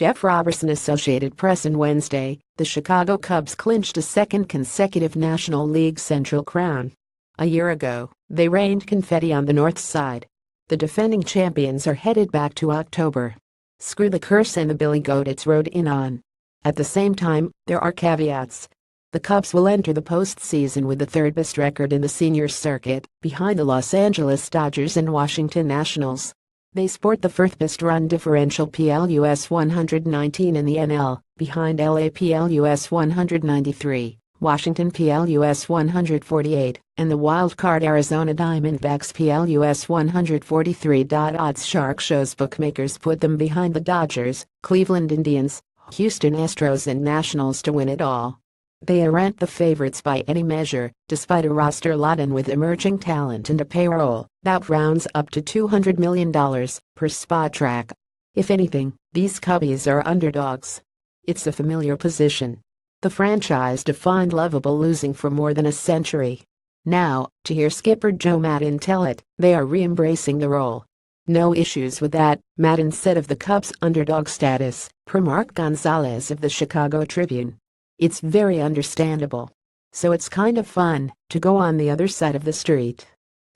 Jeff RobersonAssociated PressOn Wednesday, the Chicago Cubs clinched a second consecutive National League Central crown. A year ago, they rained confetti on the north side. The defending champions are headed back to October. Screw the curse and the Billy Goat it's rode in on. At the same time, there are caveats. The Cubs will enter the postseason with the third best record in the seniors circuit, behind the Los Angeles Dodgers and Washington Nationals. They sport the fourth best run differential +119 in the NL, behind LA +193, Washington +148, and the wild-card Arizona Diamondbacks +143. Odds Shark shows bookmakers put them behind the Dodgers, Cleveland Indians, Houston Astros and Nationals to win it all. They aren't the favorites by any measure, despite a roster laden with emerging talent and a payroll that rounds up to $200 million per Spotrac. If anything, these Cubbies are underdogs. It's a familiar position. The franchise defined lovable losing for more than a century. Now, to hear skipper Joe Maddon tell it, they are re-embracing the role. No issues with that, Maddon said of the Cubs' underdog status, per Mark Gonzalez of the Chicago Tribune. It's very understandable. So it's kind of fun to go on the other side of the street.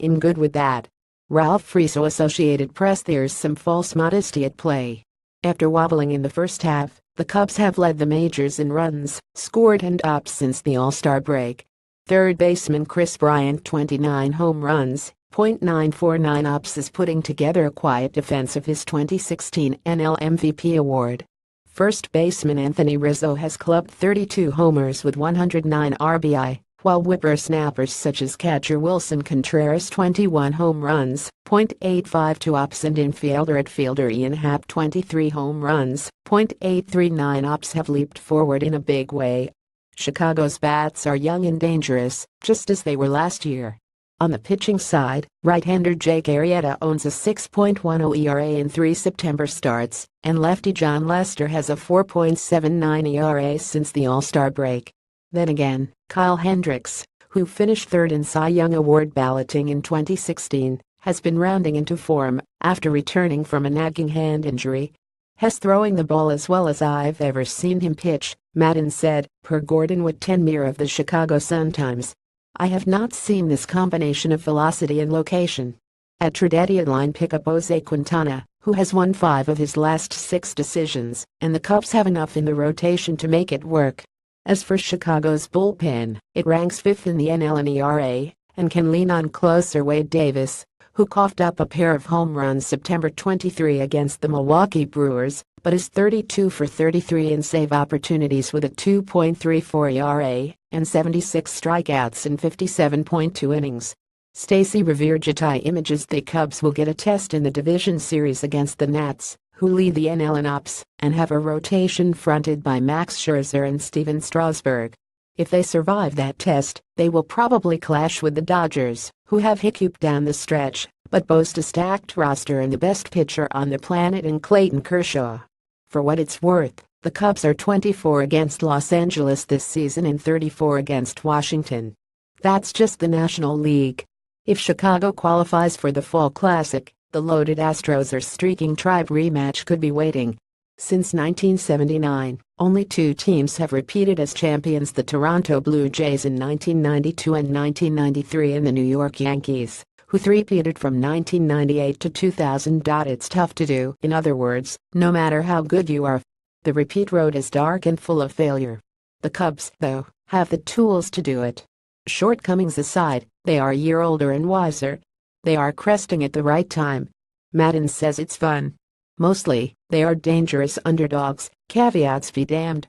I'm good with that. Ralph Friso, Associated Press. There's some false modesty at play. After wobbling in the first half, the Cubs have led the majors in runs scored and up since the All-Star break. Third baseman Kris Bryant, 29 home runs, .949 ops, is putting together a quiet defense of his 2016 NL MVP award. First baseman Anthony Rizzo has clubbed 32 homers with 109 RBI, while whippersnappers such as catcher Wilson Contreras, 21 home runs, .852 ops, and outfielder Ian Happ, 23 home runs, .839 ops, have leaped forward in a big way. Chicago's bats are young and dangerous, just as they were last year. On the pitching side, right-hander Jake Arrieta owns a 6.10 ERA in 3 September starts, and lefty John Lester has a 4.79 ERA since the All-Star break. Then again, Kyle Hendricks, who finished third in Cy Young Award balloting in 2016, has been rounding into form after returning from a nagging hand injury. "He's throwing the ball as well as I've ever seen him pitch," Maddon said, per Gordon Wood-Tenmere of the Chicago Sun-Times. "I have not seen this combination of velocity and location." At trade deadline pickup Jose Quintana, who has won 5 of his last 6 decisions, and the Cubs have enough in the rotation to make it work. As for Chicago's bullpen, it ranks 5th in the NL in ERA, and can lean on closer Wade Davis, who coughed up a pair of home runs September 23 against the Milwaukee Brewers, but is 32 for 33 in save opportunities with a 2.34 ERA and 76 strikeouts in 57.2 innings. Stacey Reveregetai images the Cubs will get a test in the division series against the Nats, who lead the NL in ops and have a rotation fronted by Max Scherzer and Steven Strasburg. If they survive that test, they will probably clash with the Dodgers, who have hiccuped down the stretch, but boast a stacked roster and the best pitcher on the planet in Clayton Kershaw. For what it's worth, the Cubs are 24 against Los Angeles this season and 34 against Washington. That's just the National League. If Chicago qualifies for the Fall Classic, the loaded Astros or streaking Tribe rematch could be waiting. Since 1979, only 2 teams have repeated as champions: the Toronto Blue Jays in 1992 and 1993, and the New York Yankees, who three-peated from 1998 to 2000. It's tough to do. In other words, no matter how good you are, the repeat road is dark and full of failure. The Cubs, though, have the tools to do it. Shortcomings aside, they are a year older and wiser. They are cresting at the right time. Maddon says it's fun. Mostly, they are dangerous underdogs, caveats be damned.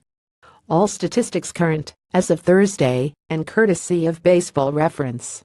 All statistics current, as of Thursday, and courtesy of Baseball Reference.